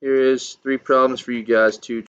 Here is three problems for you guys to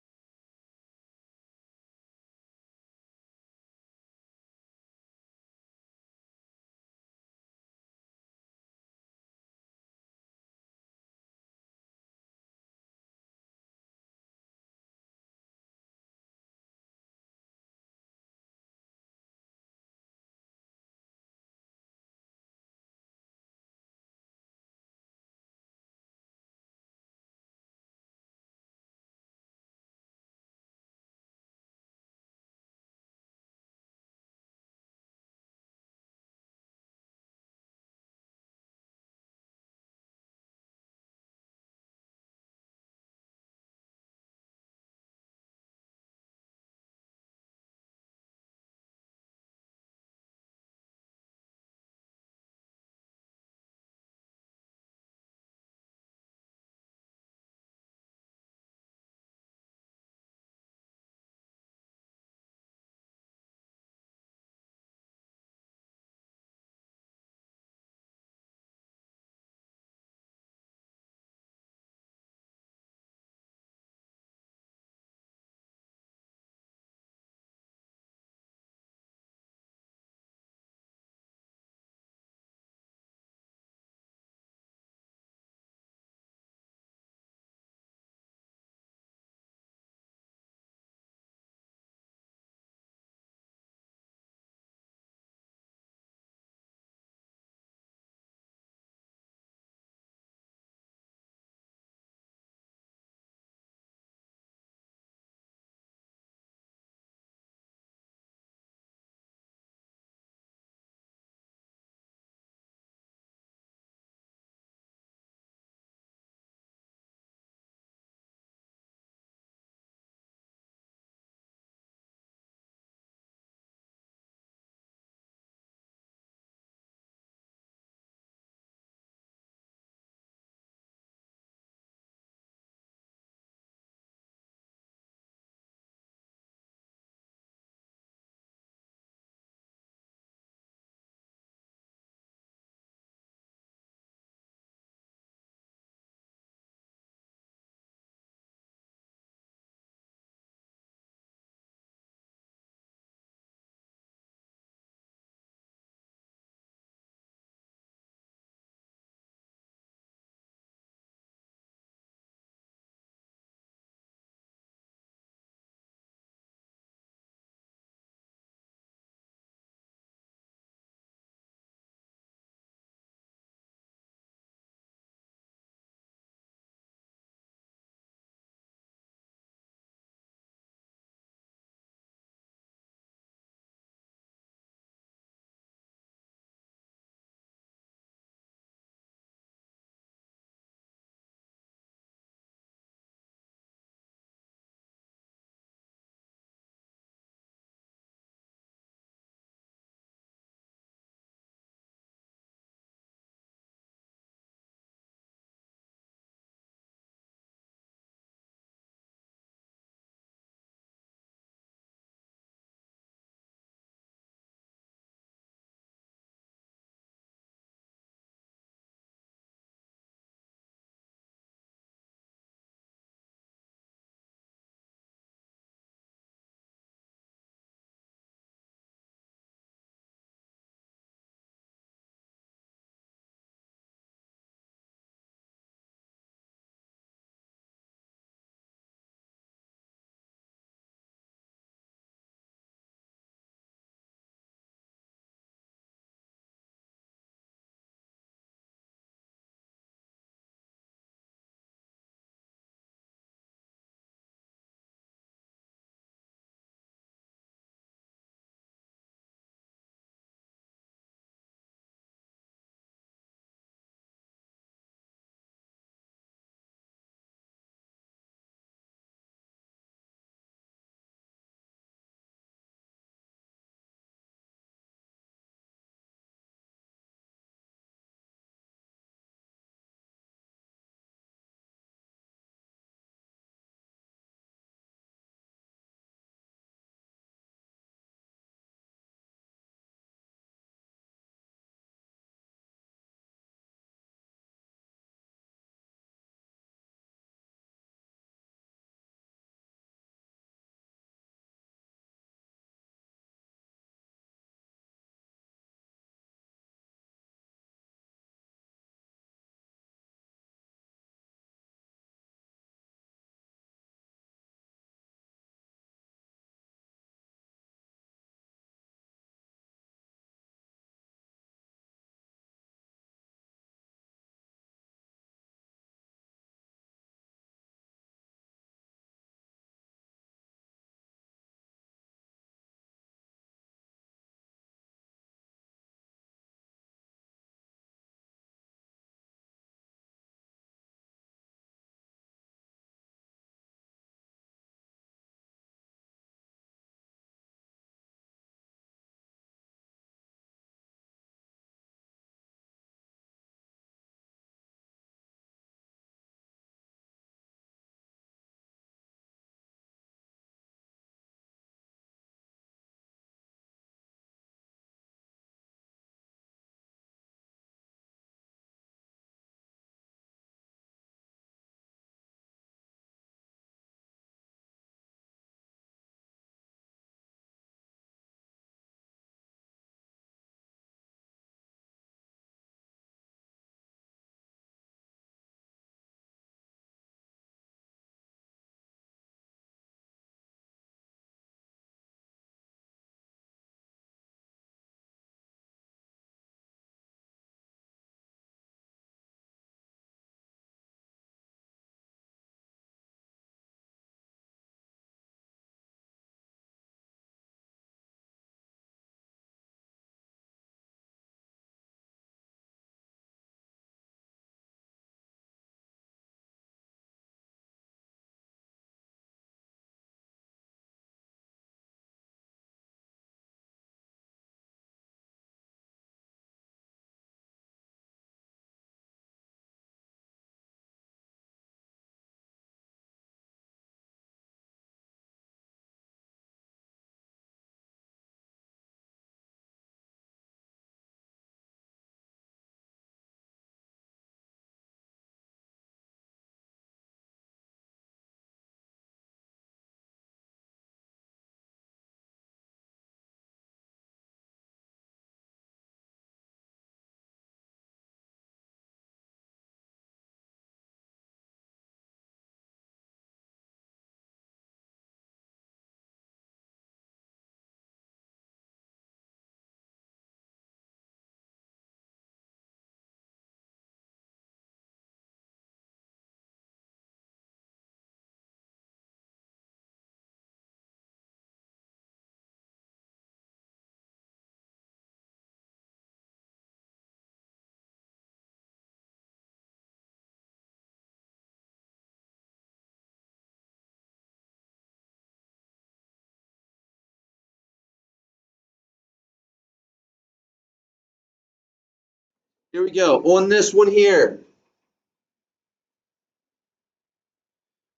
Here we go. On this one here,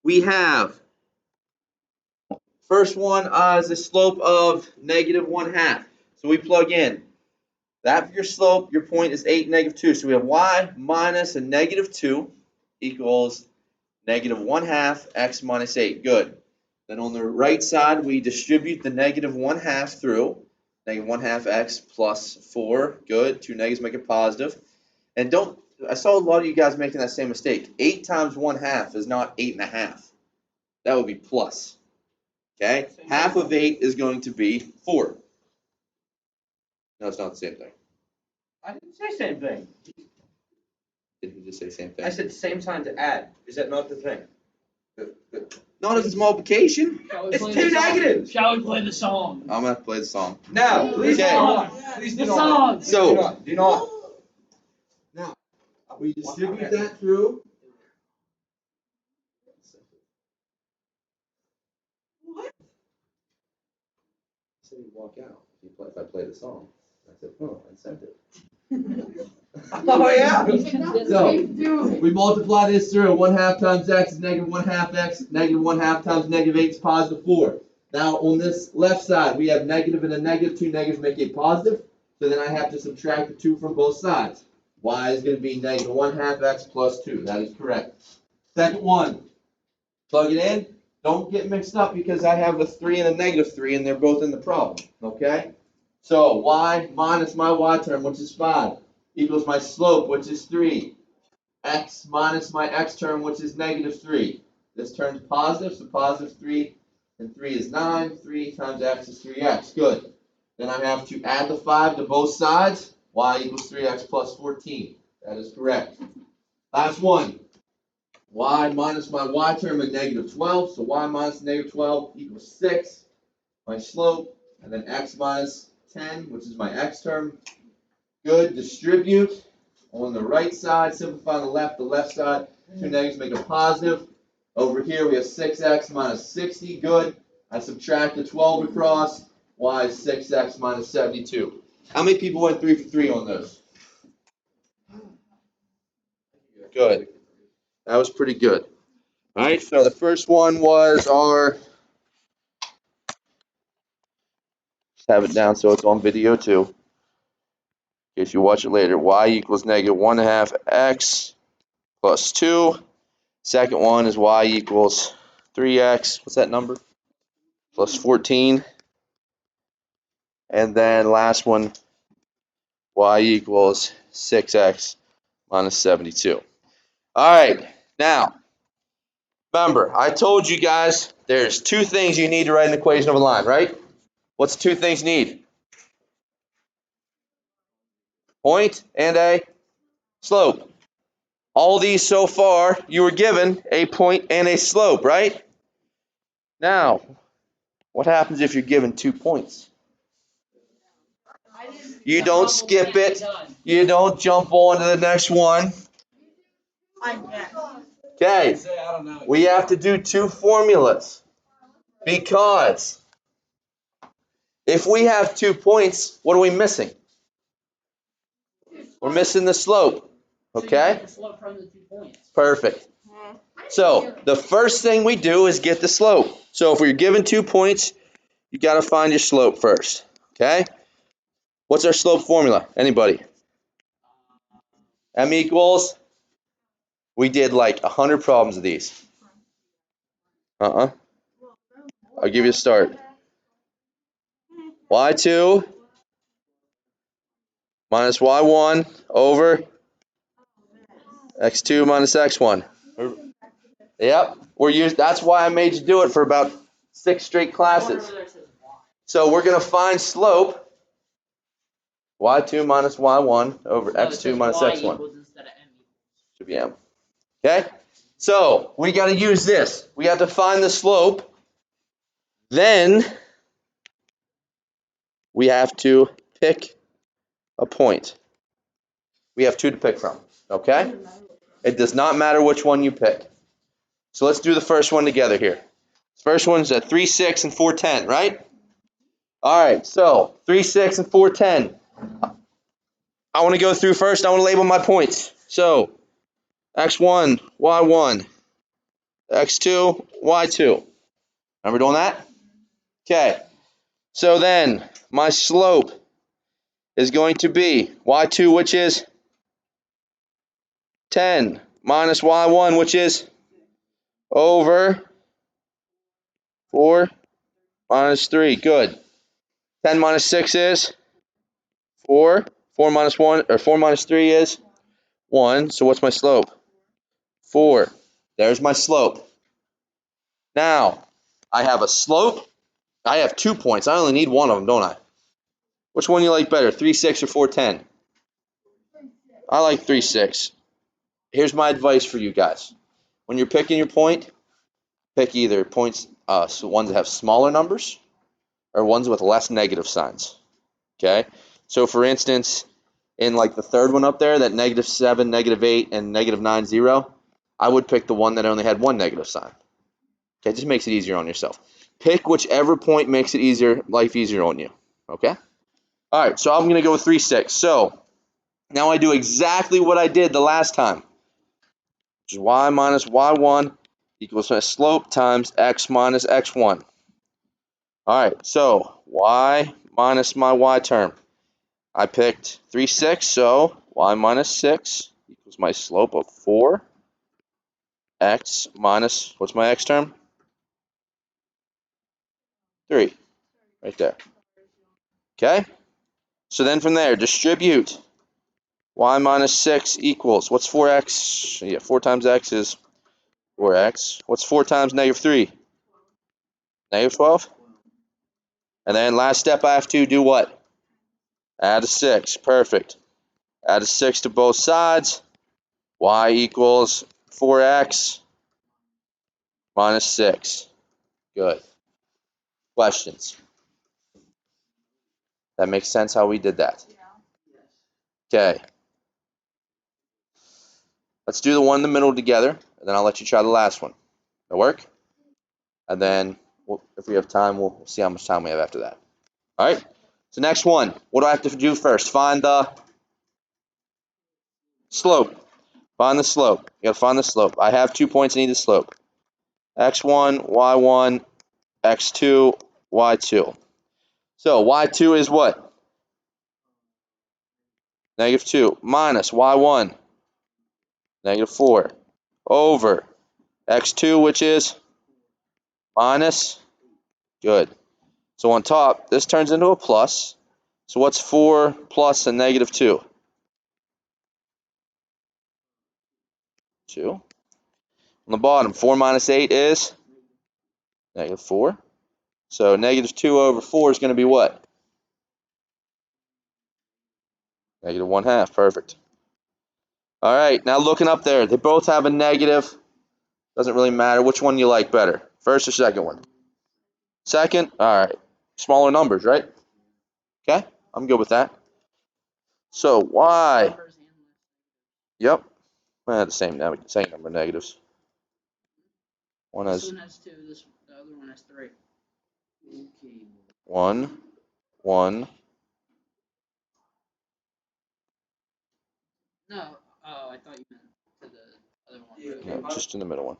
we have first one is the slope of -1/2. So we plug in. That for your slope, your point is 8, -2. So we have y minus a -2 equals -1/2 x minus 8. Good. Then on the right side, we distribute the -1/2 through. -1/2 x plus 4. Good. Two negatives make it positive. And I saw a lot of you guys making that same mistake. 8 times 1/2 is not 8.5. That would be plus. Okay? Half of 8 is going to be 4. No, it's not the same thing. I didn't say same thing. Did he just say same thing? I said same sign to add. Is that not the thing? Not if it's multiplication. It's two negatives. Shall we play the song? I'm going to play the song. No, please Okay. do not. Please do The not. song. So, Do not. now, we distribute that through. What? He said he'd walk out if I play the song. I said, oh, I sent it. Oh yeah. So, we multiply this through. 1/2 times x is -1/2 x. -1/2 times -8 is positive 4. Now, on this left side, we have negative and a negative. Two negatives make it positive. So then I have to subtract the 2 from both sides. Y is going to be -1/2 x plus 2. That is correct. Second one. Plug it in. Don't get mixed up because I have a 3 and a -3, and they're both in the problem. Okay? So, y minus my y term, which is 5, equals my slope, which is 3. X minus my x term, which is -3. This turns positive, so positive 3 and 3 is 9. 3 times x is 3x. Good. Then I have to add the 5 to both sides. Y equals 3x plus 14. That is correct. Last one. Y minus my y term is -12. So y minus -12 equals 6. My slope. And then x minus 10, which is my x term. Good. Distribute. On the right side, simplify on the left side, two negatives make a positive. Over here we have 6x minus 60, good. I subtract the 12 across, y is 6x minus 72. How many people went 3 for 3 on those? Good. That was pretty good. All right, so the first one was our, just have it down so it's on video too, in case you watch it later. Y equals -1/2 x plus 2. Second one is y equals 3x, what's that number? Plus 14. And then last one, y equals 6x minus 72. All right, now, remember, I told you guys there's 2 things you need to write an equation of a line, right? What's 2 things you need? Point and a slope. All these so far, you were given a point and a slope, right? Now, what happens if you're given 2 points? You don't skip it. You don't jump on to the next one. Okay, we have to do 2 formulas. Because if we have 2 points, what are we missing? We're missing the slope. Okay? Perfect. So, the first thing we do is get the slope. So, if we're given 2 points, you got to find your slope first. Okay? What's our slope formula? Anybody? M equals? We did like 100 problems of these. I'll give you a start. Y2 minus Y1 over X2 minus X1. Yep, that's why I made you do it for about 6 straight classes. So we're going to find slope. Y2 minus Y1 over X2 minus X1. Should be M. Okay? So we got to use this. We have to find the slope. Then we have to pick a point. We have 2 to pick from. Okay? It does not matter which one you pick. So let's do the first one together here. First one's at 3, 6, and 4, 10, right? All right, so 3, 6, and 4, 10. I want to go through first. I want to label my points. So, x1, y1, x2, y2. Remember doing that? Okay. So then, my slope is going to be y2, which is 10, minus y1, which is over 4 minus 3. Good. 10 minus 6 is 4. 4 minus 1, or 4 minus 3 is 1. So what's my slope? 4. There's my slope. Now, I have a slope. I have 2 points. I only need one of them, don't I? Which one you like better, 3, 6, or 4, 10? I like 3, 6. Here's my advice for you guys. When you're picking your point, pick either points, so ones that have smaller numbers or ones with less negative signs. Okay? So for instance, in like the third one up there, that -7, -8, and -9, 0, I would pick the one that only had one negative sign. Okay, it just makes it easier on yourself. Pick whichever point makes it easier, life easier on you. Okay? All right, so I'm going to go with 3, 6. So now I do exactly what I did the last time, which is y minus y1 equals my slope times x minus x1. All right, so y minus my y term. I picked 3, 6, so y minus 6 equals my slope of 4. X minus, what's my x term? 3, right there. Okay? So then from there, distribute. Y minus 6 equals, what's 4x? Yeah, 4 times x is 4x. What's 4 times -3? -12. And then last step I have to do what? Add a 6. Perfect. Add a 6 to both sides. Y equals 4x minus 6. Good. Questions? That makes sense how we did that. Okay. Let's do the one in the middle together, and then I'll let you try the last one. That work? And then, if we have time, we'll see how much time we have after that. All right? So next one. What do I have to do first? Find the slope. Find the slope. You got to find the slope. I have 2 points. I need the slope. x1, y1, x2, y2. So y2 is what? -2 minus y1, -4 over x2, which is minus. Good. So on top, this turns into a plus. So what's 4 plus a -2? 2. On the bottom, 4 minus 8 is -4. So -2 over 4 is going to be what? -1/2. Perfect. All right, now looking up there, they both have a negative. Doesn't really matter which one you like better. First or second one? Second? All right. Smaller numbers, right? Okay, I'm good with that. So y. Yep. The same number of negatives. One has This one has 2, the other one has 3. 1, 1. No, oh, I thought you meant to the other one. No, just in the middle one.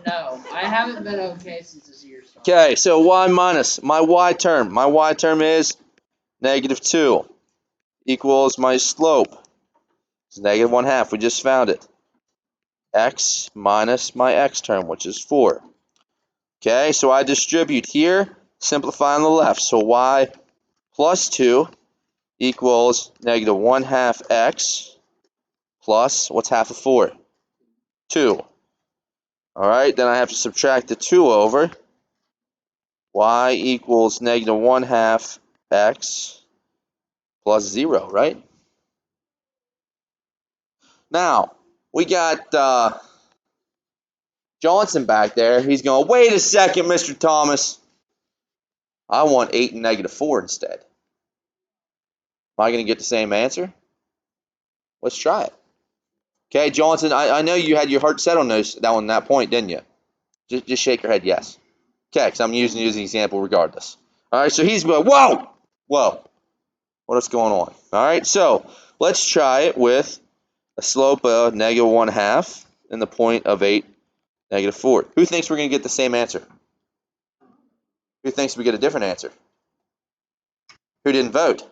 No, I haven't been okay since this year started. Okay, so y minus my y term. My y term is -2 equals my slope. It's -1/2. We just found it. X minus my x term, which is 4. Okay, so I distribute here, simplify on the left. So y plus 2 equals -1/2 x plus, what's half of 4? 2. All right, then I have to subtract the 2 over. Y equals -1/2 x plus 0, right? Now, we got Johnson back there. He's going, wait a second, Mr. Thomas. I want 8 and -4 instead. Am I going to get the same answer? Let's try it. Okay, Johnson, I know you had your heart set on that point, didn't you? Just shake your head yes. Okay, because I'm using you as an example regardless. All right, so he's going, whoa, whoa. What is going on? All right, so Let's try it with a slope of -1/2 and the point of 8, -4. Who thinks we're going to get the same answer? Who thinks we get a different answer? Who didn't vote?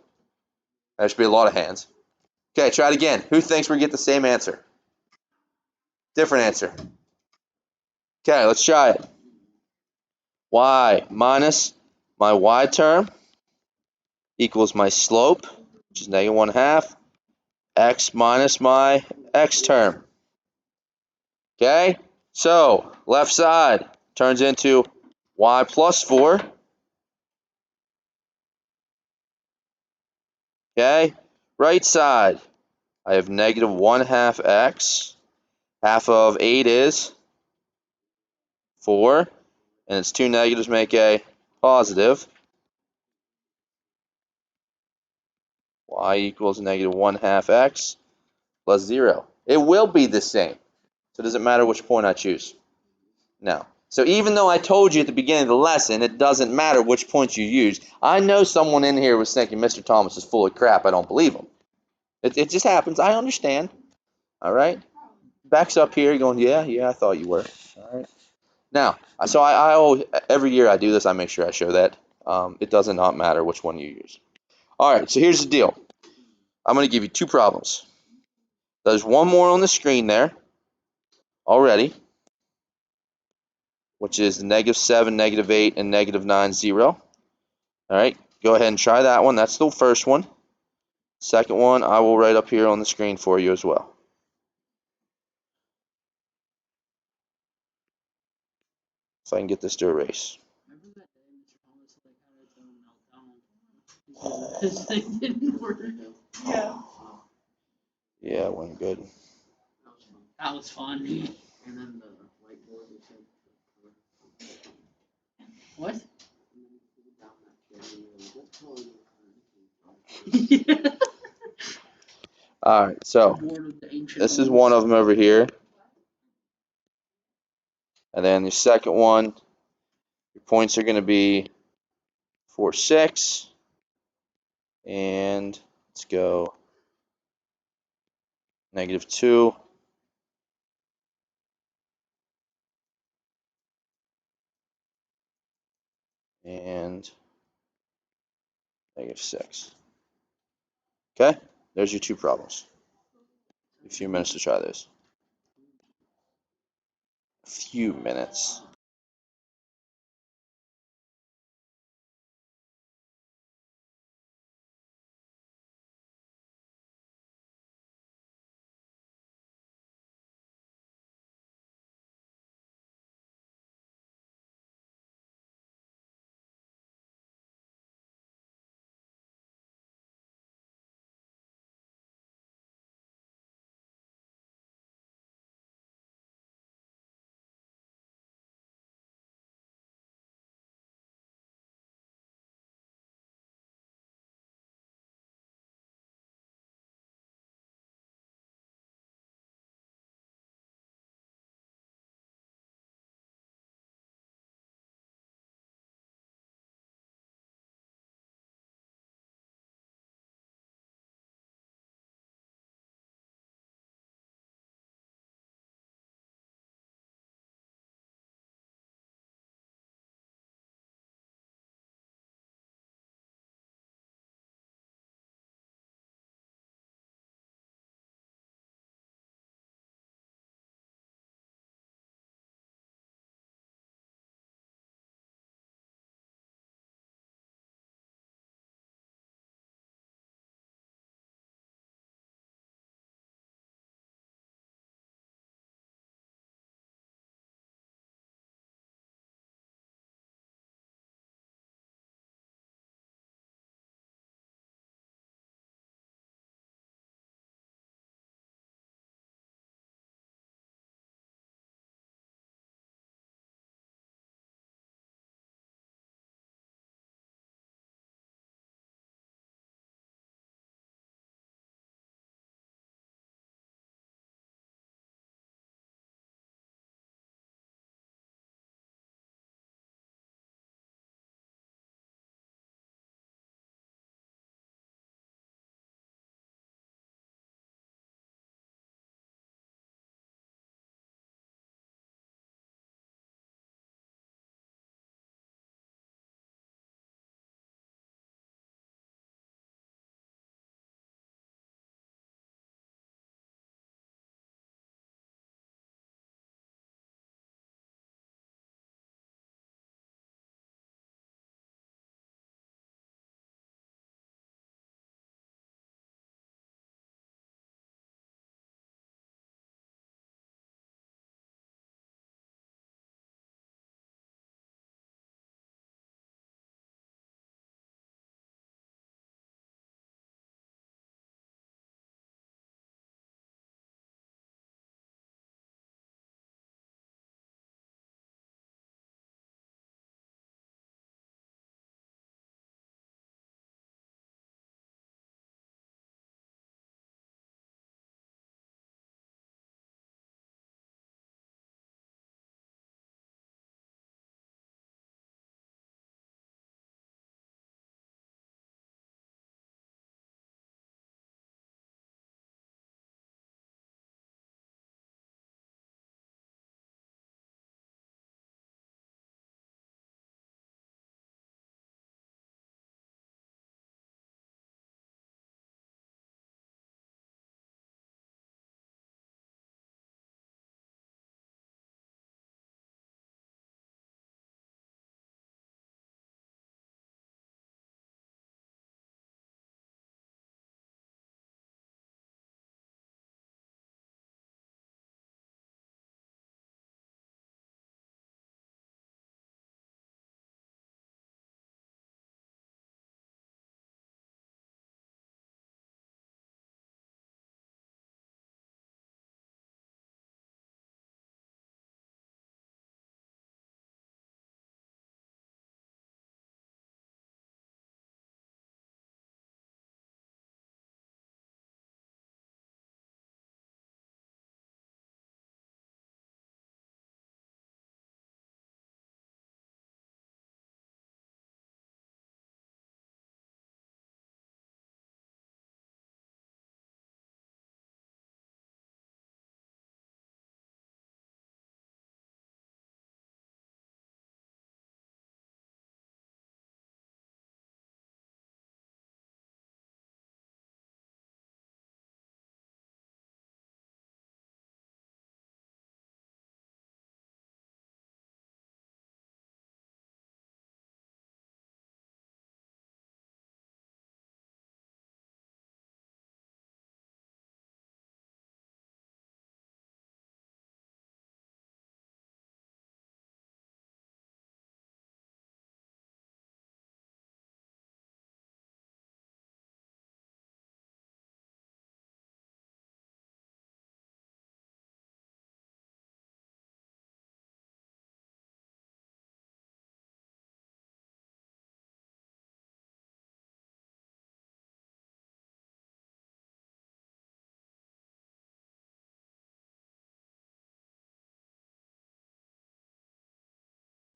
There should be a lot of hands. Okay, try it again. Who thinks we get the same answer? Different answer. Okay, let's try it. Y minus my y term equals my slope, which is -1/2, x minus my x term. Okay, so left side turns into y plus 4. Okay, right side, I have -1/2 x. Half of 8 is 4, and its two negatives make a positive. Y equals -1/2 x plus 0. It will be the same. So does it matter which point I choose? No. So even though I told you at the beginning of the lesson, it doesn't matter which point you use. I know someone in here was thinking Mr. Thomas is full of crap. I don't believe him. It just happens. I understand. All right. Backs up here going, yeah, I thought you were. All right. Now, so I always, every year I do this, I make sure I show that. It does not matter which one you use. All right, so here's the deal. I'm going to give you two problems. There's one more on the screen there already, which is -7, -8, and -9, 0. All right, go ahead and try that one. That's the first one. Second one, I will write up here on the screen for you as well. If I can get this to erase. Remember that day Mr. Thomas like had his own meltdown because they didn't work. Yeah. Yeah, it went good. That was fun. And then the whiteboard we said. What? Yeah. All right, so Board with the ancient this is ones. one of them over here. And then the second one, your points are going to be 4, 6. And let's go -2. And -6. Okay, there's your two problems. A few minutes to try this. A few minutes.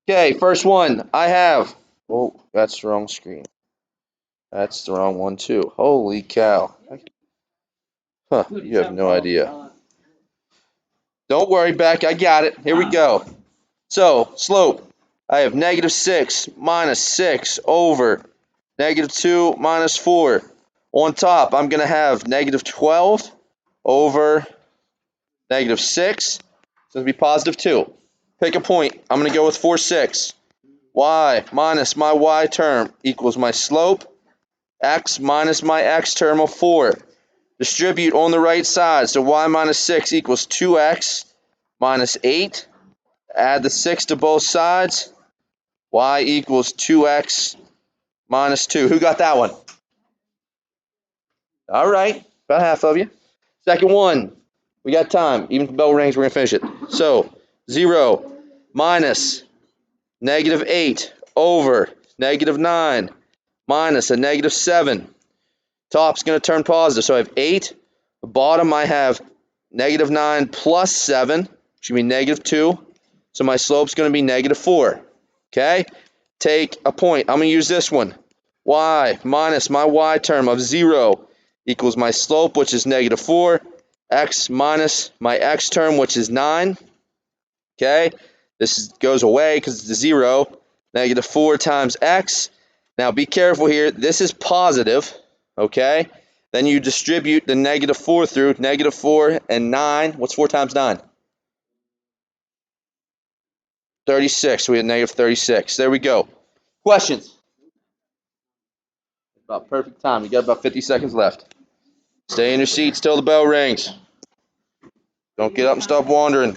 Okay, first one I have. Oh, that's the wrong screen. That's the wrong one too. Holy cow. Huh, you have no idea. Don't worry, Beck. I got it. Here we go. So, slope. I have -6 minus 6 over -2 minus 4. On top, I'm going to have -12 over -6. It's going to be +2. Pick a point. I'm going to go with 4, 6. Y minus my y term equals my slope. X minus my x term of 4. Distribute on the right side. So y minus 6 equals 2x minus 8. Add the 6 to both sides. Y equals 2x minus 2. Who got that one? All right. About half of you. Second one. We got time. Even if the bell rings, we're going to finish it. So 0 minus -8 over -9 minus a -7. Top's going to turn positive. So I have 8. The bottom I have -9 plus 7, which would be -2. So my slope's going to be -4. Okay? Take a point. I'm going to use this one. Y minus my y term of 0 equals my slope, which is -4. X minus my x term, which is 9. Okay? This goes away because it's a 0. -4 times x. Now be careful here. This is positive. Okay? Then you distribute the -4 through. -4 and 9. What's 4 times 9? 36. So we have -36. There we go. Questions? About perfect time. You got about 50 seconds left. Stay in your seats till the bell rings. Don't get up and stop wandering.